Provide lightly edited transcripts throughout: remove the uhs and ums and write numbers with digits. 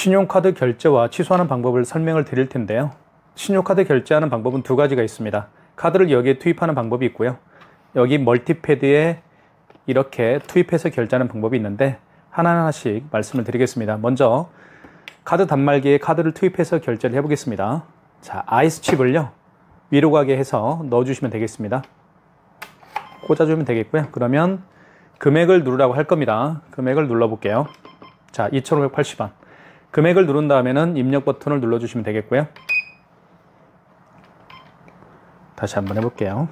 신용카드 결제와 취소하는 방법을 설명을 드릴 텐데요. 신용카드 결제하는 방법은 두 가지가 있습니다. 카드를 여기에 투입하는 방법이 있고요. 여기 멀티패드에 이렇게 투입해서 결제하는 방법이 있는데 하나하나씩 말씀을 드리겠습니다. 먼저 카드 단말기에 카드를 투입해서 결제를 해보겠습니다. 자, 아이스칩을요 위로 가게 해서 넣어주시면 되겠습니다. 꽂아주면 되겠고요. 그러면 금액을 누르라고 할 겁니다. 금액을 눌러볼게요. 자, 2,580원. 금액을 누른 다음에는 입력 버튼을 눌러주시면 되겠고요. 다시 한번 해볼게요.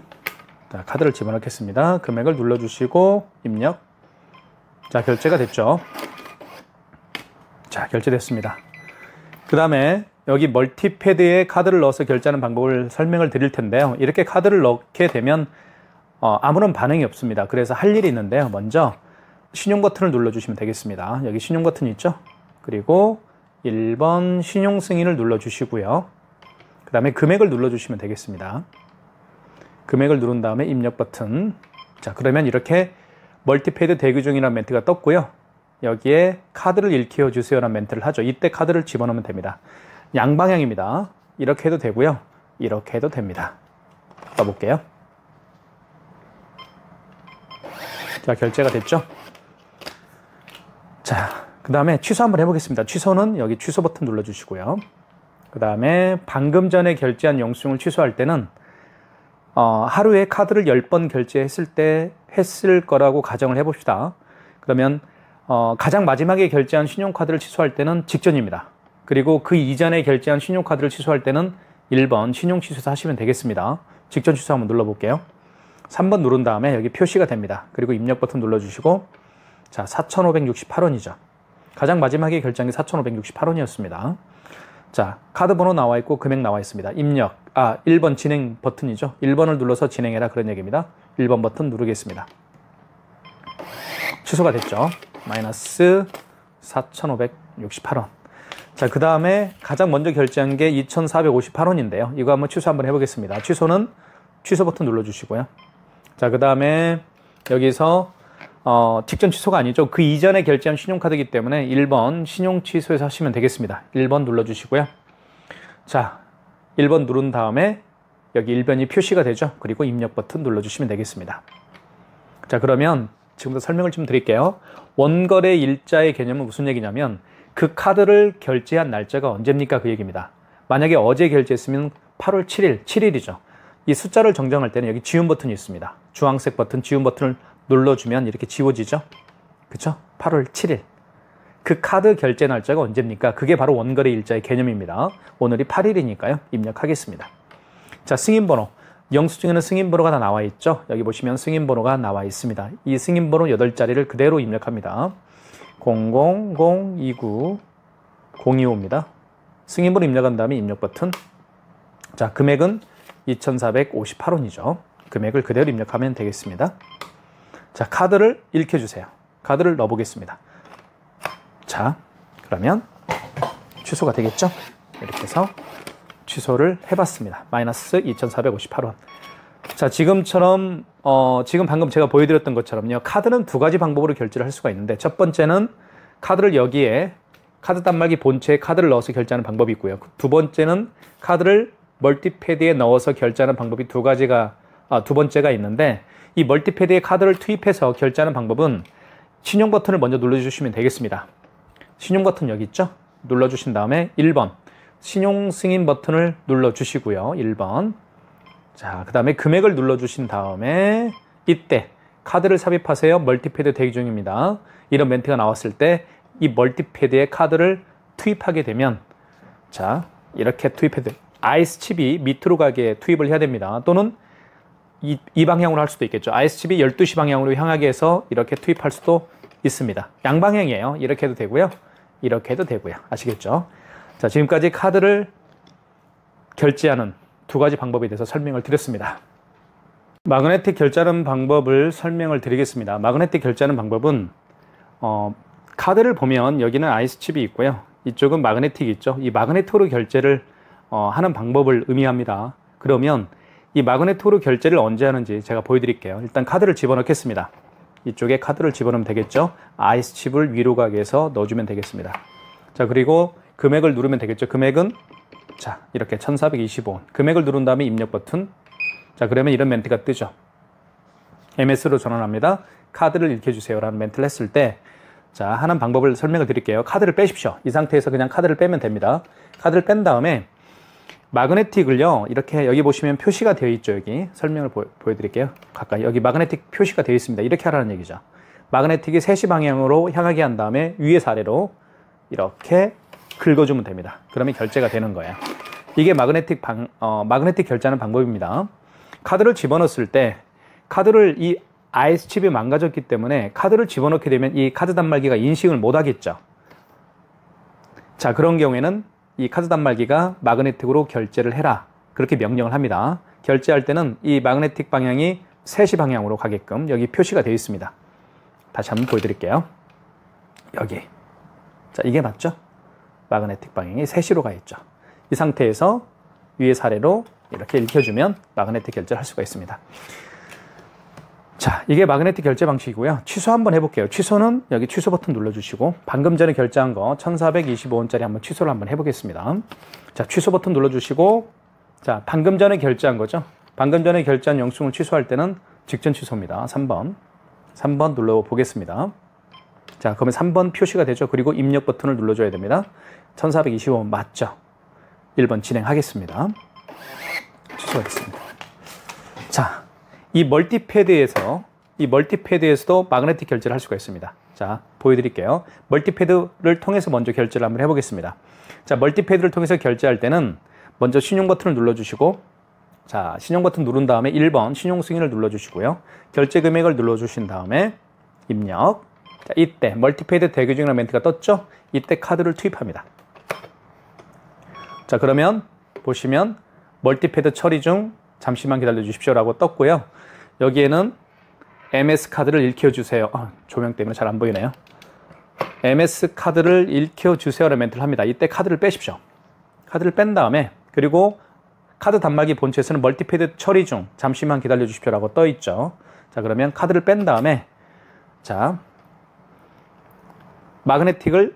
자, 카드를 집어넣겠습니다. 금액을 눌러주시고 입력. 자, 결제가 됐죠. 자, 결제됐습니다. 그 다음에 여기 멀티패드에 카드를 넣어서 결제하는 방법을 설명을 드릴 텐데요. 이렇게 카드를 넣게 되면 아무런 반응이 없습니다. 그래서 할 일이 있는데요. 먼저 신용 버튼을 눌러주시면 되겠습니다. 여기 신용 버튼 있죠? 그리고 1번 신용 승인을 눌러주시고요. 그 다음에 금액을 눌러주시면 되겠습니다. 금액을 누른 다음에 입력 버튼. 자, 그러면 이렇게 멀티패드 대기 중이라는 멘트가 떴고요. 여기에 카드를 일으켜 주세요라는 멘트를 하죠. 이때 카드를 집어넣으면 됩니다. 양방향입니다. 이렇게 해도 되고요. 이렇게 해도 됩니다. 떠볼게요. 자, 결제가 됐죠? 자, 그 다음에 취소 한번 해보겠습니다. 취소는 여기 취소 버튼 눌러주시고요. 그 다음에 방금 전에 결제한 영수증을 취소할 때는 하루에 카드를 10번 결제했을 때 했을 거라고 가정을 해봅시다. 그러면 가장 마지막에 결제한 신용카드를 취소할 때는 직전입니다. 그리고 그 이전에 결제한 신용카드를 취소할 때는 1번 신용 취소해서 하시면 되겠습니다. 직전 취소 한번 눌러볼게요. 3번 누른 다음에 여기 표시가 됩니다. 그리고 입력 버튼 눌러주시고 자, 4,568원이죠. 가장 마지막에 결제한 게 4,568원이었습니다. 자, 카드 번호 나와 있고 금액 나와 있습니다. 입력, 1번 진행 버튼이죠. 1번을 눌러서 진행해라 그런 얘기입니다. 1번 버튼 누르겠습니다. 취소가 됐죠. 마이너스 4,568원. 자, 그 다음에 가장 먼저 결제한 게 2,458원인데요. 이거 한번 취소 한번 해보겠습니다. 취소는 취소 버튼 눌러주시고요. 자, 그 다음에 여기서 직전 취소가 아니죠. 그 이전에 결제한 신용카드이기 때문에 1번 신용 취소해서 하시면 되겠습니다. 1번 눌러주시고요. 자, 1번 누른 다음에 여기 1번이 표시가 되죠. 그리고 입력 버튼 눌러주시면 되겠습니다. 자, 그러면 지금부터 설명을 좀 드릴게요. 원거래 일자의 개념은 무슨 얘기냐면 그 카드를 결제한 날짜가 언제입니까? 그 얘기입니다. 만약에 어제 결제했으면 8월 7일, 7일이죠. 이 숫자를 정정할 때는 여기 지운 버튼이 있습니다. 주황색 버튼, 지운 버튼을 눌러주면 이렇게 지워지죠. 그쵸? 8월 7일. 그 카드 결제 날짜가 언제입니까? 그게 바로 원거래 일자의 개념입니다. 오늘이 8일이니까요. 입력하겠습니다. 자, 승인번호. 영수증에는 승인번호가 다 나와 있죠. 여기 보시면 승인번호가 나와 있습니다. 이 승인번호 8자리를 그대로 입력합니다. 00029025입니다. 승인번호 입력한 다음에 입력 버튼. 자, 금액은 2,458원이죠. 금액을 그대로 입력하면 되겠습니다. 자, 카드를 읽혀주세요. 카드를 넣어보겠습니다. 자, 그러면 취소가 되겠죠? 이렇게 해서 취소를 해봤습니다. 마이너스 2,458원. 자, 지금처럼 지금 방금 제가 보여드렸던 것처럼요. 카드는 두 가지 방법으로 결제를 할 수가 있는데 첫 번째는 카드를 여기에 카드 단말기 본체에 카드를 넣어서 결제하는 방법이 있고요. 두 번째는 카드를 멀티패드에 넣어서 결제하는 방법이 두 번째가 있는데 이 멀티패드에 카드를 투입해서 결제하는 방법은 신용 버튼을 먼저 눌러주시면 되겠습니다. 신용 버튼 여기 있죠? 눌러주신 다음에 1번 신용 승인 버튼을 눌러주시고요. 1번. 자, 그 다음에 금액을 눌러주신 다음에 이때 카드를 삽입하세요. 멀티패드 대기 중입니다. 이런 멘트가 나왔을 때 이 멀티패드에 카드를 투입하게 되면 자, 이렇게 투입해도 아이스칩이 밑으로 가게 투입을 해야 됩니다. 또는 이 방향으로 할 수도 있겠죠. 아이스칩이 12시 방향으로 향하게 해서 이렇게 투입할 수도 있습니다. 양방향이에요. 이렇게 해도 되고요. 이렇게 해도 되고요. 아시겠죠? 자, 지금까지 카드를 결제하는 두 가지 방법에 대해서 설명을 드렸습니다. 마그네틱 결제하는 방법을 설명을 드리겠습니다. 마그네틱 결제하는 방법은 카드를 보면 여기는 아이스칩이 있고요. 이쪽은 마그네틱이 있죠. 이 마그네틱으로 결제를 하는 방법을 의미합니다. 그러면 이 마그네틱으로 결제를 언제 하는지 제가 보여드릴게요. 일단 카드를 집어넣겠습니다. 이쪽에 카드를 집어넣으면 되겠죠. 아이스칩을 위로 가게 해서 넣어주면 되겠습니다. 자, 그리고 금액을 누르면 되겠죠. 금액은 자 이렇게 1425원. 금액을 누른 다음에 입력 버튼. 자 그러면 이런 멘트가 뜨죠. MS로 전환합니다. 카드를 읽혀주세요 라는 멘트를 했을 때 자 하는 방법을 설명을 드릴게요. 카드를 빼십시오. 이 상태에서 그냥 카드를 빼면 됩니다. 카드를 뺀 다음에 마그네틱을요 이렇게 여기 보시면 표시가 되어 있죠. 여기 설명을 보여드릴게요. 가까이 여기 마그네틱 표시가 되어 있습니다. 이렇게 하라는 얘기죠. 마그네틱이 3시 방향으로 향하게 한 다음에 위에서 아래로 이렇게 긁어주면 됩니다. 그러면 결제가 되는 거예요. 이게 마그네틱 결제하는 방법입니다. 카드를 집어넣었을 때 카드를 이 IS칩이 망가졌기 때문에 카드를 집어넣게 되면 이 카드 단말기가 인식을 못 하겠죠. 자 그런 경우에는 이 카드 단말기가 마그네틱으로 결제를 해라 그렇게 명령을 합니다. 결제할 때는 이 마그네틱 방향이 3시 방향으로 가게끔 여기 표시가 되어 있습니다. 다시 한번 보여드릴게요. 여기 자 이게 맞죠? 마그네틱 방향이 3시로 가 있죠. 이 상태에서 위에서 아래로 이렇게 읽혀주면 마그네틱 결제를 할 수가 있습니다. 자 이게 마그네틱 결제 방식이고요. 취소 한번 해볼게요. 취소는 여기 취소 버튼 눌러주시고 방금 전에 결제한 거 1425원짜리 한번 취소를 한번 해보겠습니다. 자 취소 버튼 눌러주시고 자 방금 전에 결제한 거죠. 방금 전에 결제한 영수증을 취소할 때는 직전 취소입니다. 3번 눌러보겠습니다. 자 그러면 3번 표시가 되죠. 그리고 입력 버튼을 눌러줘야 됩니다. 1425원 맞죠? 1번 진행하겠습니다. 취소가 됐습니다. 자 이 멀티패드에서도 마그네틱 결제를 할 수가 있습니다. 자, 보여드릴게요. 멀티패드를 통해서 먼저 결제를 한번 해보겠습니다. 자, 멀티패드를 통해서 결제할 때는 먼저 신용 버튼을 눌러주시고, 자, 신용 버튼 누른 다음에 1번 신용 승인을 눌러주시고요. 결제 금액을 눌러주신 다음에 입력. 자, 이때 멀티패드 대기 중이라는 멘트가 떴죠? 이때 카드를 투입합니다. 자, 그러면 보시면 멀티패드 처리 중 잠시만 기다려 주십시오 라고 떴고요. 여기에는 MS 카드를 읽혀주세요. 조명 때문에 잘 안 보이네요. MS 카드를 읽혀주세요 라는 멘트를 합니다. 이때 카드를 빼십시오. 카드를 뺀 다음에 그리고 카드 단말기 본체에서는 멀티패드 처리 중 잠시만 기다려 주십시오 라고 떠 있죠. 자 그러면 카드를 뺀 다음에 자 마그네틱을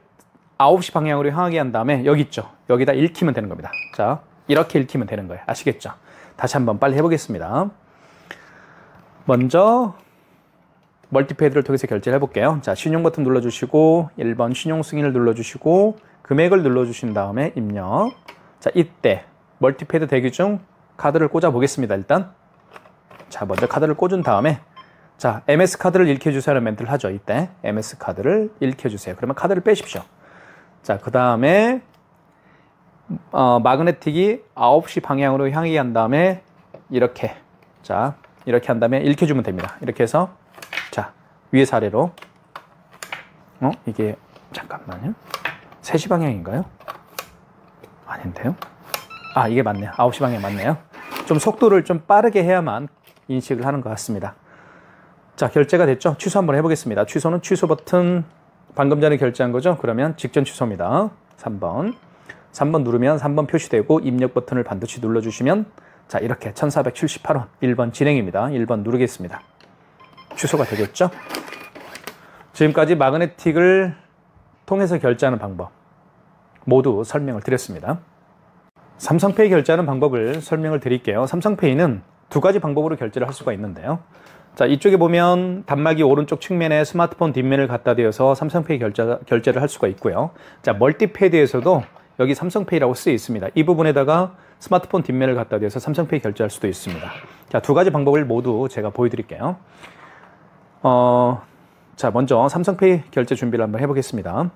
9시 방향으로 향하게 한 다음에 여기 있죠. 여기다 읽히면 되는 겁니다. 자 이렇게 읽히면 되는 거예요. 아시겠죠? 다시 한번 빨리 해보겠습니다. 먼저 멀티패드를 통해서 결제를 해볼게요. 자, 신용 버튼 눌러주시고 1번 신용 승인을 눌러주시고 금액을 눌러주신 다음에 입력. 자, 이때 멀티패드 대기 중 카드를 꽂아 보겠습니다. 일단 자, 먼저 카드를 꽂은 다음에 자, MS 카드를 읽혀주세요 라는 멘트를 하죠. 이때 MS 카드를 읽혀주세요. 그러면 카드를 빼십시오. 자, 그 다음에 마그네틱이 9시 방향으로 향하게 한 다음에 이렇게 자 이렇게 한 다음에 읽혀주면 됩니다. 이렇게 해서 자 위에서 아래로 이게 잠깐만요. 3시 방향인가요? 아닌데요? 이게 맞네요. 9시 방향 맞네요. 좀 속도를 좀 빠르게 해야만 인식을 하는 것 같습니다. 자 결제가 됐죠? 취소 한번 해보겠습니다. 취소는 취소 버튼 방금 전에 결제한 거죠? 그러면 직전 취소입니다. 3번 누르면 3번 표시되고 입력 버튼을 반드시 눌러주시면 자 이렇게 1478원 1번 진행입니다. 1번 누르겠습니다. 취소가 되겠죠? 지금까지 마그네틱을 통해서 결제하는 방법 모두 설명을 드렸습니다. 삼성페이 결제하는 방법을 설명을 드릴게요. 삼성페이는 두 가지 방법으로 결제를 할 수가 있는데요. 자 이쪽에 보면 단말기 오른쪽 측면에 스마트폰 뒷면을 갖다 대어서 삼성페이 결제를 할 수가 있고요. 자 멀티패드에서도 여기 삼성페이라고 쓰여 있습니다. 이 부분에다가 스마트폰 뒷면을 갖다 대서 삼성페이 결제할 수도 있습니다. 자, 두 가지 방법을 모두 제가 보여드릴게요. 자, 먼저 삼성페이 결제 준비를 한번 해보겠습니다.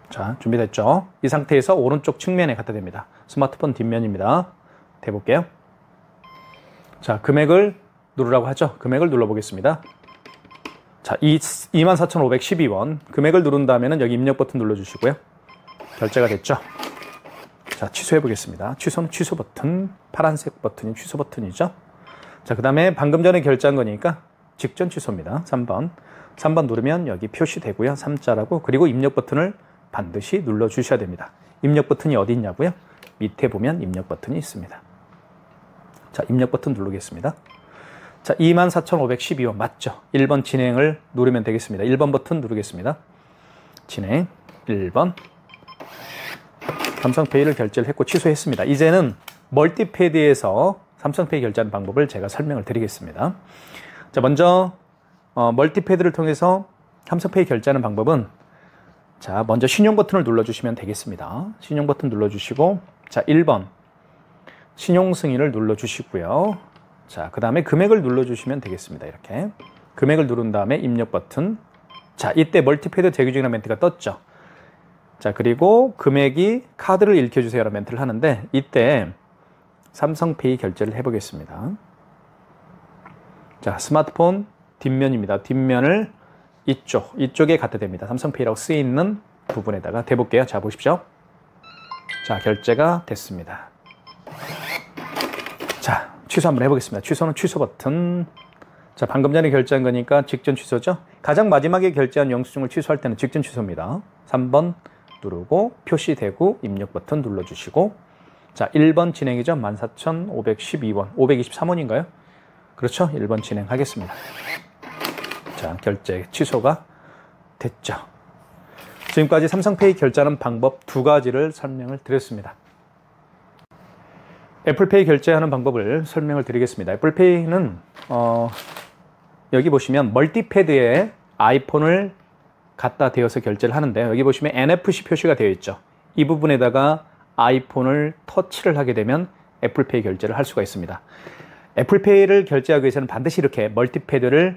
자, 준비됐죠? 이 상태에서 오른쪽 측면에 갖다 댑니다. 스마트폰 뒷면입니다. 대볼게요. 자, 금액을 누르라고 하죠. 금액을 눌러보겠습니다. 자, 24,512원. 금액을 누른 다음에는 여기 입력 버튼 눌러주시고요. 결제가 됐죠? 자, 취소해 보겠습니다. 취소는 취소 버튼. 파란색 버튼이 취소 버튼이죠? 자, 그 다음에 방금 전에 결제한 거니까 직전 취소입니다. 3번. 3번 누르면 여기 표시되고요. 3자라고. 그리고 입력 버튼을 반드시 눌러주셔야 됩니다. 입력 버튼이 어디 있냐고요? 밑에 보면 입력 버튼이 있습니다. 자, 입력 버튼 누르겠습니다. 자, 24,512원 맞죠? 1번 진행을 누르면 되겠습니다. 1번 버튼 누르겠습니다. 진행 1번. 삼성페이를 결제를 했고 취소했습니다. 이제는 멀티패드에서 삼성페이 결제하는 방법을 제가 설명을 드리겠습니다. 자, 먼저 멀티패드를 통해서 삼성페이 결제하는 방법은 자, 먼저 신용 버튼을 눌러주시면 되겠습니다. 신용 버튼 눌러주시고 자, 1번 신용 승인을 눌러주시고요. 자, 그 다음에 금액을 눌러주시면 되겠습니다. 이렇게 금액을 누른 다음에 입력 버튼. 자, 이때 멀티패드 대기 중이라는 멘트가 떴죠. 자, 그리고 금액이 카드를 읽혀주세요라는 멘트를 하는데 이때 삼성페이 결제를 해보겠습니다. 자, 스마트폰 뒷면입니다. 뒷면을 이쪽에 갖다 댑니다. 삼성페이라고 쓰여있는 부분에다가 대볼게요. 자, 보십시오. 자, 결제가 됐습니다. 자, 취소 한번 해보겠습니다. 취소는 취소 버튼. 자, 방금 전에 결제한 거니까 직전 취소죠. 가장 마지막에 결제한 영수증을 취소할 때는 직전 취소입니다. 3번 누르고 표시되고 입력 버튼 눌러주시고 자, 1번 진행이죠. 14,512원 523원인가요? 그렇죠. 1번 진행하겠습니다. 자, 결제 취소가 됐죠. 지금까지 삼성페이 결제하는 방법 두 가지를 설명을 드렸습니다. 애플페이 결제하는 방법을 설명을 드리겠습니다. 애플페이는 여기 보시면 멀티패드에 아이폰을 갖다 대어서 결제를 하는데 여기 보시면 NFC 표시가 되어 있죠. 이 부분에다가 아이폰을 터치를 하게 되면 애플페이 결제를 할 수가 있습니다. 애플페이를 결제하기 위해서는 반드시 이렇게 멀티패드와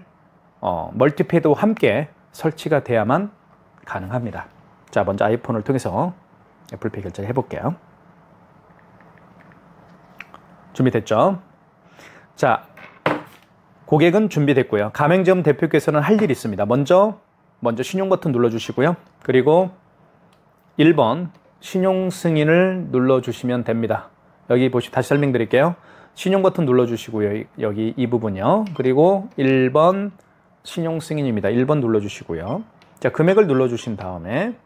함께 설치가 돼야만 가능합니다. 자, 먼저 아이폰을 통해서 애플페이 결제를 해볼게요. 준비됐죠? 자, 고객은 준비됐고요. 가맹점 대표께서는 할 일이 있습니다. 먼저 신용 버튼 눌러주시고요. 그리고 1번 신용 승인을 눌러주시면 됩니다. 여기 다시 설명드릴게요. 신용 버튼 눌러주시고요. 여기 이 부분이요. 그리고 1번 신용 승인입니다. 1번 눌러주시고요. 자, 금액을 눌러주신 다음에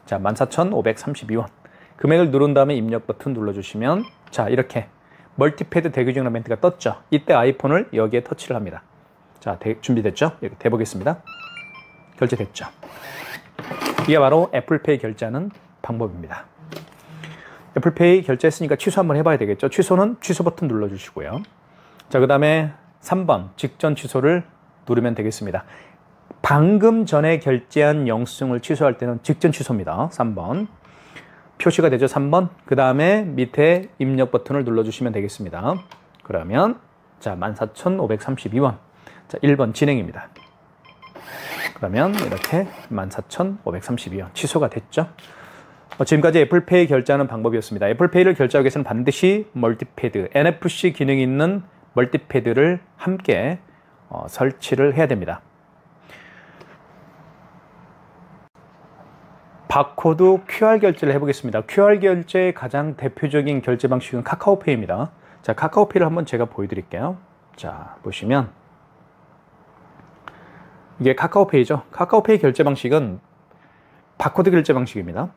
자, 14,532원 금액을 누른 다음에 입력 버튼 눌러주시면 자, 이렇게 멀티패드 대기 중이라는 멘트가 떴죠. 이때 아이폰을 여기에 터치를 합니다. 자, 준비됐죠? 여기 대보겠습니다. 결제됐죠. 이게 바로 애플페이 결제하는 방법입니다. 애플페이 결제했으니까 취소 한번 해봐야 되겠죠. 취소는 취소 버튼 눌러주시고요. 자, 그 다음에 3번 직전 취소를 누르면 되겠습니다. 방금 전에 결제한 영수증을 취소할 때는 직전 취소입니다. 3번 표시가 되죠. 3번 그 다음에 밑에 입력 버튼을 눌러주시면 되겠습니다. 그러면 자, 14,532원 자, 1번 진행입니다. 그러면 이렇게 14,532원 취소가 됐죠. 지금까지 애플페이 결제하는 방법이었습니다. 애플페이를 결제하기 위해서는 반드시 멀티패드, NFC 기능이 있는 멀티패드를 함께 설치를 해야 됩니다. 바코드 QR 결제를 해보겠습니다. QR 결제의 가장 대표적인 결제 방식은 카카오페이입니다. 자, 카카오페이를 한번 제가 보여드릴게요. 자, 보시면 이게 카카오페이죠. 카카오페이 결제 방식은 바코드 결제 방식입니다.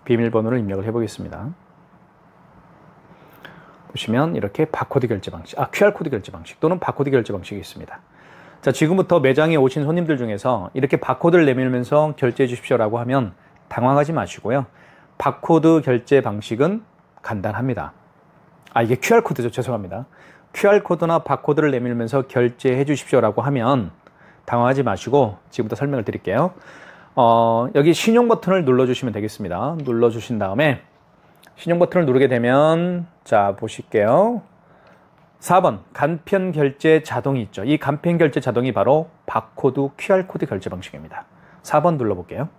비밀번호를 입력을 해보겠습니다. 보시면 이렇게 바코드 결제 방식, QR코드 결제 방식 또는 바코드 결제 방식이 있습니다. 자, 지금부터 매장에 오신 손님들 중에서 이렇게 바코드를 내밀면서 결제해 주십시오라고 하면 당황하지 마시고요. 바코드 결제 방식은 간단합니다. 이게 QR코드죠. 죄송합니다. QR코드나 바코드를 내밀면서 결제해 주십시오라고 하면 당황하지 마시고 지금부터 설명을 드릴게요. 여기 신용 버튼을 눌러주시면 되겠습니다. 눌러주신 다음에 신용 버튼을 누르게 되면 자, 보실게요. 4번 간편 결제 자동이 있죠. 이 간편 결제 자동이 바로 바코드 QR코드 결제 방식입니다. 4번 눌러볼게요.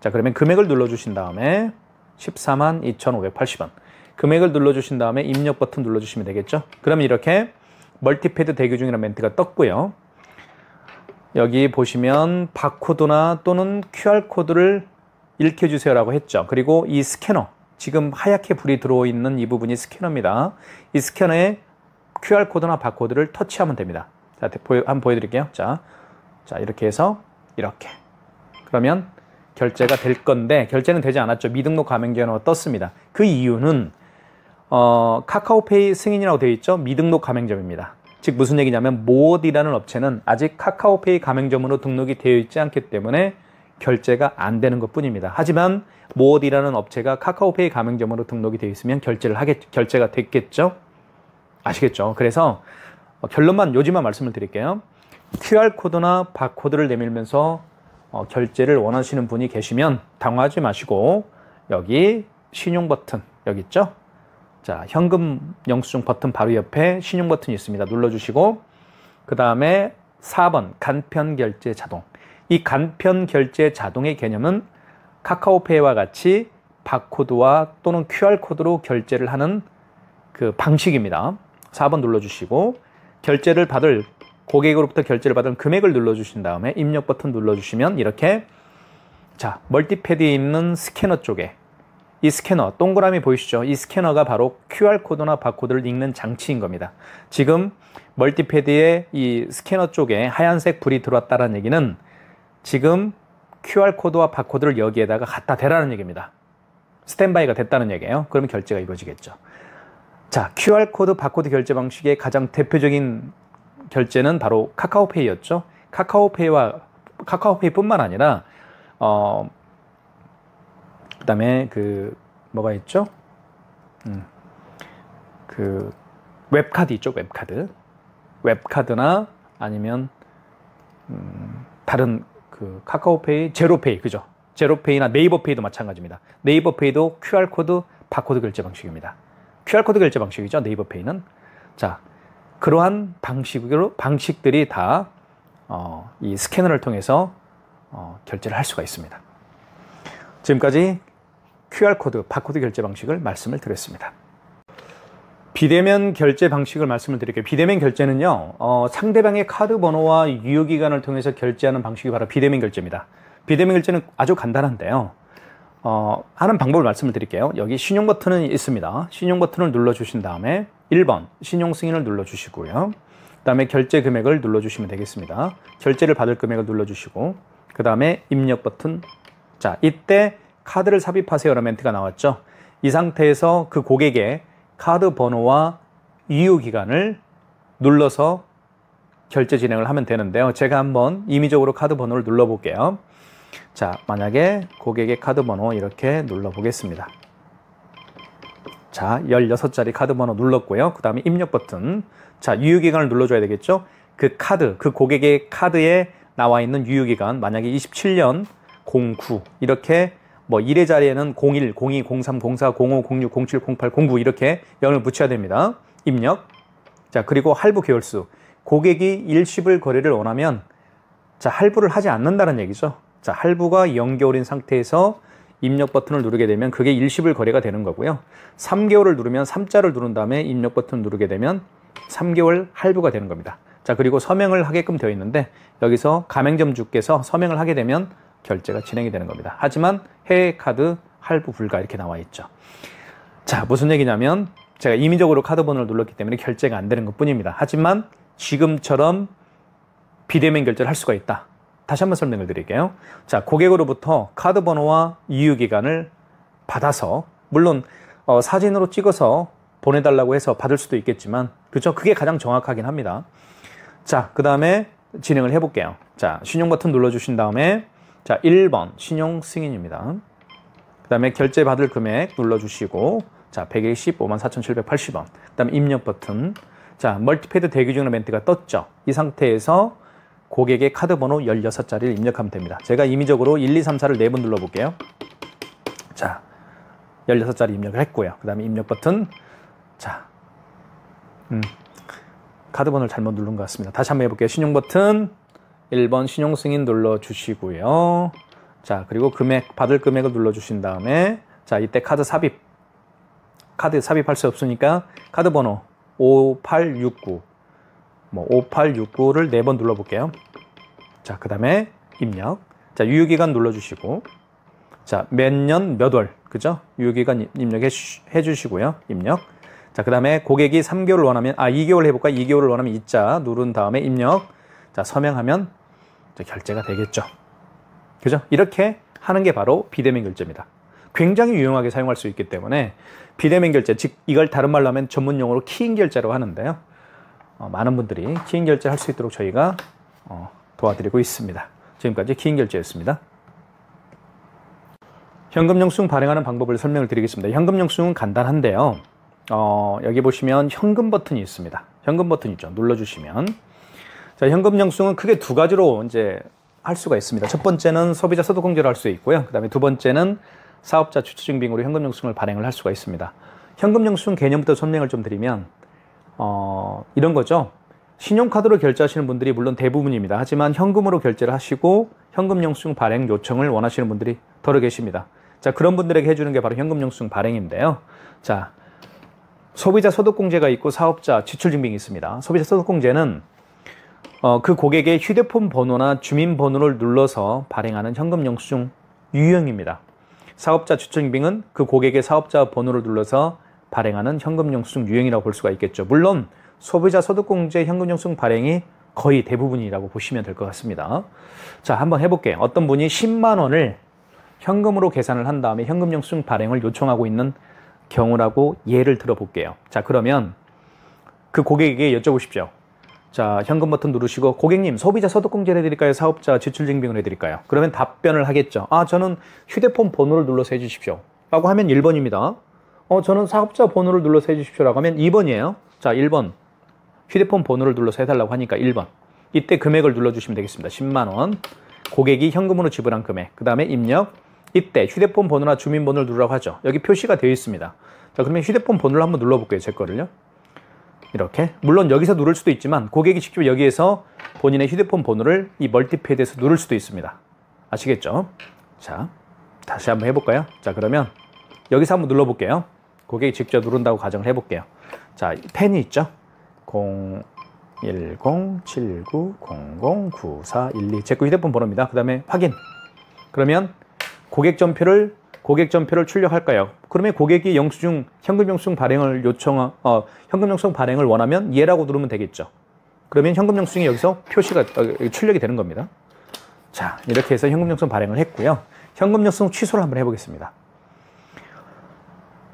자, 그러면 금액을 눌러주신 다음에 142,580원 금액을 눌러주신 다음에 입력 버튼 눌러주시면 되겠죠. 그러면 이렇게 멀티패드 대기 중이라는 멘트가 떴고요. 여기 보시면 바코드나 또는 QR코드를 읽혀주세요 라고 했죠. 그리고 이 스캐너, 지금 하얗게 불이 들어있는 이 부분이 스캐너입니다. 이 스캐너에 QR코드나 바코드를 터치하면 됩니다. 자, 한번 보여드릴게요. 자, 이렇게 해서 이렇게. 그러면 결제가 될 건데 결제는 되지 않았죠. 미등록 가맹점으로 떴습니다. 그 이유는 카카오페이 승인이라고 되어 있죠. 미등록 가맹점입니다. 즉 무슨 얘기냐면 모어디라는 업체는 아직 카카오페이 가맹점으로 등록이 되어 있지 않기 때문에 결제가 안 되는 것 뿐입니다. 하지만 모어디라는 업체가 카카오페이 가맹점으로 등록이 되어 있으면 결제가 됐겠죠? 아시겠죠? 그래서 결론만 요지만 말씀을 드릴게요. QR코드나 바코드를 내밀면서 결제를 원하시는 분이 계시면 당황하지 마시고 여기 신용 버튼 여기 있죠? 자, 현금 영수증 버튼 바로 옆에 신용 버튼이 있습니다. 눌러주시고 그 다음에 4번 간편 결제 자동. 이 간편 결제 자동의 개념은 카카오페이와 같이 바코드와 또는 QR코드로 결제를 하는 그 방식입니다. 4번 눌러주시고 결제를 받을 고객으로부터 결제를 받은 금액을 눌러주신 다음에 입력 버튼 눌러주시면 이렇게 자 멀티패드에 있는 스캐너 쪽에 이 스캐너 동그라미 보이시죠? 이 스캐너가 바로 QR코드나 바코드를 읽는 장치인 겁니다. 지금 멀티패드에 이 스캐너 쪽에 하얀색 불이 들어왔다는 얘기는 지금 QR코드와 바코드를 여기에다가 갖다 대라는 얘기입니다. 스탠바이가 됐다는 얘기예요. 그러면 결제가 이루어지겠죠. 자, QR코드 바코드 결제 방식의 가장 대표적인 결제는 바로 카카오페이였죠. 카카오페이뿐만 아니라 그다음에 뭐가 있죠? 웹카드 있죠. 웹카드나 아니면 다른 카카오페이, 제로페이, 그죠? 제로페이나 네이버페이도 마찬가지입니다. 네이버페이도 QR코드, 바코드 결제 방식입니다. QR코드 결제 방식이죠. 네이버페이는. 자, 그러한 방식들이 다 이 스캐너를 통해서 결제를 할 수가 있습니다. 지금까지 QR코드, 바코드 결제 방식을 말씀을 드렸습니다. 비대면 결제 방식을 말씀을 드릴게요. 비대면 결제는요, 상대방의 카드 번호와 유효기간을 통해서 결제하는 방식이 바로 비대면 결제입니다. 비대면 결제는 아주 간단한데요. 하는 방법을 말씀을 드릴게요. 여기 신용 버튼은 있습니다. 신용 버튼을 눌러주신 다음에 1번 신용 승인을 눌러주시고요. 그 다음에 결제 금액을 눌러주시면 되겠습니다. 결제를 받을 금액을 눌러주시고 그 다음에 입력 버튼. 자, 이때 카드를 삽입하세요라는 멘트가 나왔죠. 이 상태에서 그 고객의 카드 번호와 유효기간을 눌러서 결제 진행을 하면 되는데요. 제가 한번 임의적으로 카드 번호를 눌러볼게요. 자, 만약에 고객의 카드 번호 이렇게 눌러보겠습니다. 자, 16자리 카드 번호 눌렀고요. 그 다음에 입력 버튼. 자, 유효기간을 눌러줘야 되겠죠. 그 고객의 카드에 나와 있는 유효기간, 만약에 27년 09 이렇게 뭐 1의 자리에는 01, 02, 03, 04, 05, 06, 07, 08, 09 이렇게 0을 붙여야 됩니다. 입력. 자, 그리고 할부 계열수. 고객이 일시불 거래를 원하면 자, 할부를 하지 않는다는 얘기죠. 자, 할부가 0개월인 상태에서 입력 버튼을 누르게 되면 그게 일시불 거래가 되는 거고요. 3개월을 누르면 3자를 누른 다음에 입력 버튼을 누르게 되면 3개월 할부가 되는 겁니다. 자, 그리고 서명을 하게끔 되어 있는데 여기서 가맹점 주께서 서명을 하게 되면 결제가 진행이 되는 겁니다. 하지만 해외 카드 할부 불가 이렇게 나와 있죠. 자, 무슨 얘기냐면 제가 임의적으로 카드 번호를 눌렀기 때문에 결제가 안 되는 것 뿐입니다. 하지만 지금처럼 비대면 결제를 할 수가 있다. 다시 한번 설명을 드릴게요. 자, 고객으로부터 카드 번호와 유효기간을 받아서 물론 사진으로 찍어서 보내달라고 해서 받을 수도 있겠지만 그렇죠? 그게 가장 정확하긴 합니다. 자, 그 다음에 진행을 해볼게요. 자, 신용 버튼 눌러주신 다음에 자, 1번 신용 승인입니다. 그 다음에 결제 받을 금액 눌러주시고 자, 124,780원. 그 다음에 입력 버튼. 자, 멀티패드 대기 중이라는 멘트가 떴죠. 이 상태에서 고객의 카드 번호 16자리를 입력하면 됩니다. 제가 임의적으로 1, 2, 3, 4를 4번 눌러볼게요. 자, 16자리 입력을 했고요. 그 다음에 입력 버튼. 자, 카드 번호를 잘못 누른 것 같습니다. 다시 한번 해볼게요. 신용 버튼 1번 신용 승인 눌러주시고요. 자, 그리고 받을 금액을 눌러주신 다음에 자, 이때 카드 삽입할 수 없으니까 카드 번호 5869 5869를 4번 눌러볼게요. 자, 그 다음에 입력. 자, 유효기간 눌러주시고 자, 몇 년 몇 월 그죠? 유효기간 입력해 주시고요. 입력. 자, 그 다음에 고객이 3개월을 원하면 2개월 해볼까? 2개월을 원하면 2자 누른 다음에 입력. 자, 서명하면 결제가 되겠죠. 그죠? 이렇게 하는 게 바로 비대면 결제입니다. 굉장히 유용하게 사용할 수 있기 때문에 비대면 결제, 즉 이걸 다른 말로 하면 전문 용어로 키인 결제라고 하는데요. 많은 분들이 키인 결제를 할 수 있도록 저희가 도와드리고 있습니다. 지금까지 키인 결제였습니다. 현금 영수증 발행하는 방법을 설명을 드리겠습니다. 현금 영수증은 간단한데요. 여기 보시면 현금 버튼이 있습니다. 현금 버튼 있죠. 눌러주시면. 자, 현금 영수증은 크게 두 가지로 이제 할 수가 있습니다. 첫 번째는 소비자 소득공제로 할 수 있고요. 그 다음에 두 번째는 사업자 주체증빙으로 현금 영수증을 발행을 할 수가 있습니다. 현금 영수증 개념부터 설명을 좀 드리면, 이런 거죠. 신용카드로 결제하시는 분들이 물론 대부분입니다. 하지만 현금으로 결제를 하시고 현금 영수증 발행 요청을 원하시는 분들이 덜어 계십니다. 자, 그런 분들에게 해주는 게 바로 현금 영수증 발행인데요. 자, 소비자 소득공제가 있고 사업자 지출증빙이 있습니다. 소비자 소득공제는 그 고객의 휴대폰 번호나 주민번호를 눌러서 발행하는 현금 영수증 유형입니다. 사업자 지출증빙은 그 고객의 사업자 번호를 눌러서 발행하는 현금 영수증 유형이라고 볼 수가 있겠죠. 물론 소비자 소득공제 현금 영수증 발행이 거의 대부분이라고 보시면 될 것 같습니다. 자, 한번 해볼게요. 어떤 분이 10만 원을 현금으로 계산을 한 다음에 현금 영수증 발행을 요청하고 있는 경우라고 예를 들어 볼게요. 자, 그러면 그 고객에게 여쭤보십시오. 자, 현금 버튼 누르시고 고객님 소비자 소득공제를 해드릴까요? 사업자 지출증빙을 해드릴까요? 그러면 답변을 하겠죠. 저는 휴대폰 번호를 눌러서 해주십시오 라고 하면 1번입니다. 저는 사업자 번호를 눌러서 해주십시오 라고 하면 2번이에요. 자, 1번 휴대폰 번호를 눌러서 해달라고 하니까 1번. 이때 금액을 눌러주시면 되겠습니다. 10만 원 고객이 현금으로 지불한 금액, 그 다음에 입력. 이때 휴대폰 번호나 주민번호를 누르라고 하죠. 여기 표시가 되어 있습니다. 자, 그러면 휴대폰 번호를 한번 눌러볼게요. 제 거를요. 이렇게. 물론 여기서 누를 수도 있지만 고객이 직접 여기에서 본인의 휴대폰 번호를 이 멀티패드에서 누를 수도 있습니다. 아시겠죠? 자, 다시 한번 해볼까요? 자, 그러면 여기서 한번 눌러볼게요. 고객이 직접 누른다고 가정을 해볼게요. 자, 펜이 있죠? 010-7900-9412 제 거 휴대폰 번호입니다. 그 다음에 확인. 그러면 고객 전표를 출력할까요? 그러면 고객이 현금 영수증 발행을 현금 영수증 발행을 원하면 예라고 누르면 되겠죠. 그러면 현금 영수증이 여기서 표시가 출력이 되는 겁니다. 자, 이렇게 해서 현금 영수증 발행을 했고요. 현금 영수증 취소를 한번 해보겠습니다.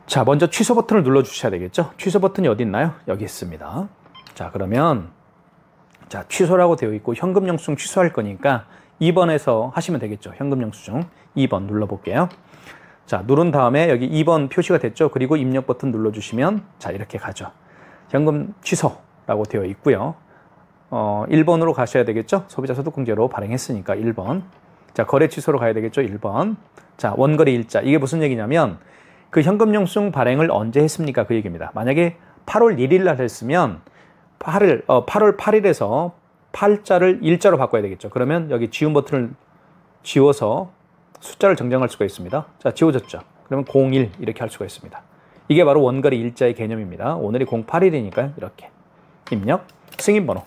자, 먼저 취소 버튼을 눌러 주셔야 되겠죠. 취소 버튼이 어디 있나요? 여기 있습니다. 자, 그러면 자, 취소라고 되어 있고 현금 영수증 취소할 거니까 2번에서 하시면 되겠죠. 현금 영수증 2번 눌러볼게요. 자, 누른 다음에 여기 2번 표시가 됐죠. 그리고 입력 버튼 눌러주시면 자, 이렇게 가죠. 현금 취소라고 되어 있고요. 1번으로 가셔야 되겠죠. 소비자 소득공제로 발행했으니까 1번. 자, 거래 취소로 가야 되겠죠. 1번. 자, 원거래 일자. 이게 무슨 얘기냐면 그 현금 영수증 발행을 언제 했습니까? 그 얘기입니다. 만약에 8월 1일 날 했으면 8월 8일에서 8자를 일자로 바꿔야 되겠죠. 그러면 여기 지운 버튼을 지워서 숫자를 정정할 수가 있습니다. 자, 지워졌죠. 그러면 01 이렇게 할 수가 있습니다. 이게 바로 원거래 일자의 개념입니다. 오늘이 08일이니까 이렇게 입력, 승인번호.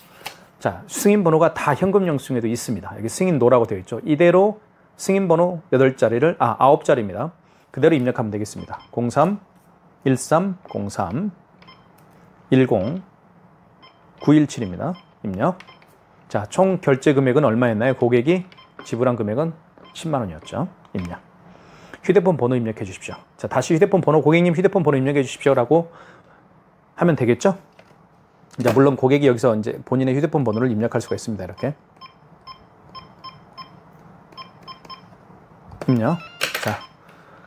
자, 승인번호가 다 현금 영수증에도 있습니다. 여기 승인노라고 되어 있죠. 이대로 승인번호 8자리를 9자리입니다. 그대로 입력하면 되겠습니다. 03 13 03 10 917입니다. 입력. 자, 총 결제 금액은 얼마였나요? 고객이 지불한 금액은 10만 원이었죠. 입력. 휴대폰 번호 입력해 주십시오. 자, 다시 휴대폰 번호, 고객님 휴대폰 번호 입력해 주십시오라고 하면 되겠죠? 자, 물론 고객이 여기서 이제 본인의 휴대폰 번호를 입력할 수가 있습니다. 이렇게. 입력. 자,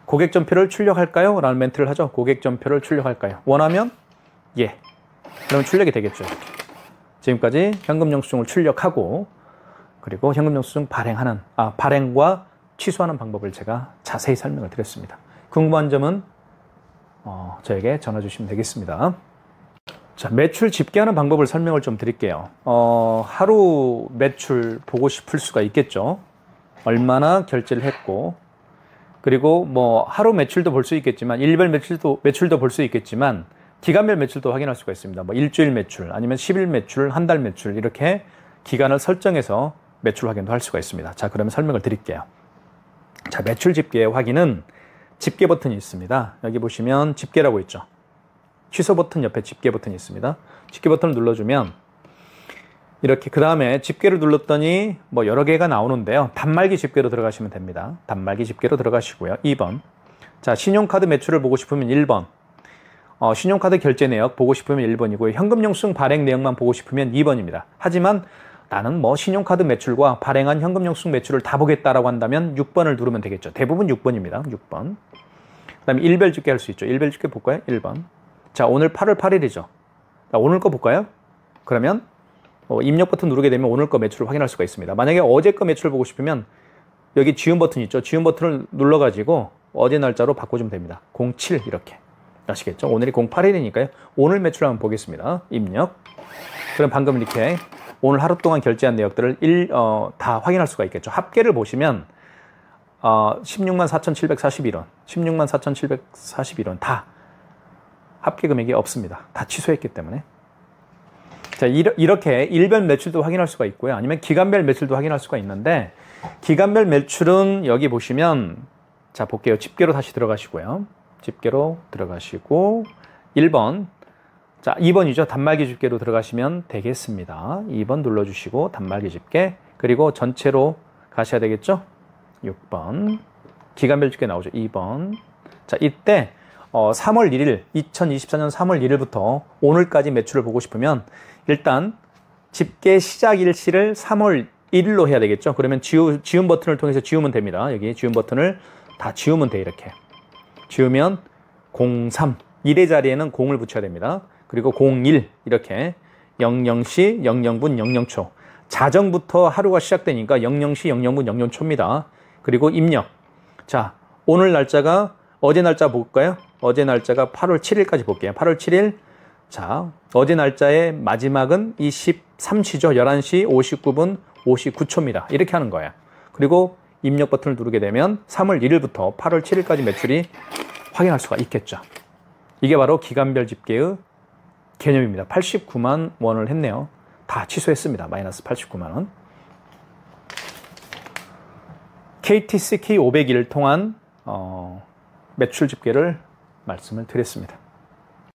고객 전표를 출력할까요? 라는 멘트를 하죠. 고객 전표를 출력할까요? 원하면 예. 그러면 출력이 되겠죠. 이렇게. 지금까지 현금 영수증을 출력하고 그리고 현금 영수증 발행과 취소하는 방법을 제가 자세히 설명을 드렸습니다. 궁금한 점은 저에게 전화 주시면 되겠습니다. 자, 매출 집계하는 방법을 설명을 좀 드릴게요. 하루 매출 보고 싶을 수가 있겠죠. 얼마나 결제를 했고, 그리고 뭐 하루 매출도 볼 수 있겠지만 일별 매출도 볼 수 있겠지만 기간별 매출도 확인할 수가 있습니다. 뭐 일주일 매출, 아니면 10일 매출, 한 달 매출, 이렇게 기간을 설정해서 매출 확인도 할 수가 있습니다. 자, 그러면 설명을 드릴게요. 자, 매출 집계의 확인은 집계 버튼이 있습니다. 여기 보시면 집계라고 있죠. 취소 버튼 옆에 집계 버튼이 있습니다. 집계 버튼을 눌러주면 이렇게, 그 다음에 집계를 눌렀더니 뭐 여러 개가 나오는데요. 단말기 집계로 들어가시면 됩니다. 단말기 집계로 들어가시고요. 2번. 자, 신용카드 매출을 보고 싶으면 1번. 신용카드 결제 내역 보고 싶으면 1번이고요. 현금영수증 발행 내역만 보고 싶으면 2번입니다. 하지만 나는 뭐 신용카드 매출과 발행한 현금영수증 매출을 다 보겠다라고 한다면 6번을 누르면 되겠죠. 대부분 6번입니다. 6번. 그 다음에 일별 집계 할 수 있죠. 일별 집계 볼까요? 1번. 자, 오늘 8월 8일이죠. 자, 오늘 거 볼까요? 그러면 입력 버튼 누르게 되면 오늘 거 매출을 확인할 수가 있습니다. 만약에 어제 거 매출을 보고 싶으면 여기 지운 버튼 있죠. 지운 버튼을 눌러가지고 어제 날짜로 바꿔주면 됩니다. 07 이렇게. 아시겠죠? 오늘이 08일이니까요. 오늘 매출 한번 보겠습니다. 입력. 그럼 방금 이렇게 오늘 하루 동안 결제한 내역들을 다 확인할 수가 있겠죠. 합계를 보시면 164,741원, 164,741원 다 합계 금액이 없습니다. 다 취소했기 때문에. 자, 이렇게 일별 매출도 확인할 수가 있고요. 아니면 기간별 매출도 확인할 수가 있는데 기간별 매출은 여기 보시면 자, 볼게요. 집계로 다시 들어가시고요. 집계로 들어가시고 1번. 자, 2번이죠. 단말기 집계로 들어가시면 되겠습니다. 2번 눌러주시고 단말기 집계. 그리고 전체로 가셔야 되겠죠? 6번. 기간별 집계 나오죠. 2번. 자, 이때 3월 1일, 2024년 3월 1일부터 오늘까지 매출을 보고 싶으면 일단 집계 시작 일시를 3월 1일로 해야 되겠죠. 그러면 지운 버튼을 통해서 지우면 됩니다. 여기 지운 버튼을 다 지우면 돼. 이렇게. 지우면 03. 1의 자리에는 0을 붙여야 됩니다. 그리고 01 이렇게 00시 00분 00초 자정부터 하루가 시작되니까 00시 00분 00초입니다. 그리고 입력. 자, 오늘 날짜가 어제 날짜 볼까요? 어제 날짜가 8월 7일까지 볼게요. 8월 7일. 자, 어제 날짜의 마지막은 23시죠. 11시 59분 59초입니다. 이렇게 하는 거예요. 그리고 입력 버튼을 누르게 되면 3월 1일부터 8월 7일까지 매출이 확인할 수가 있겠죠. 이게 바로 기간별 집계의 개념입니다. 89만 원을 했네요. 다 취소했습니다. 마이너스 89만 원. KTCK 501을 통한 매출 집계를 말씀을 드렸습니다.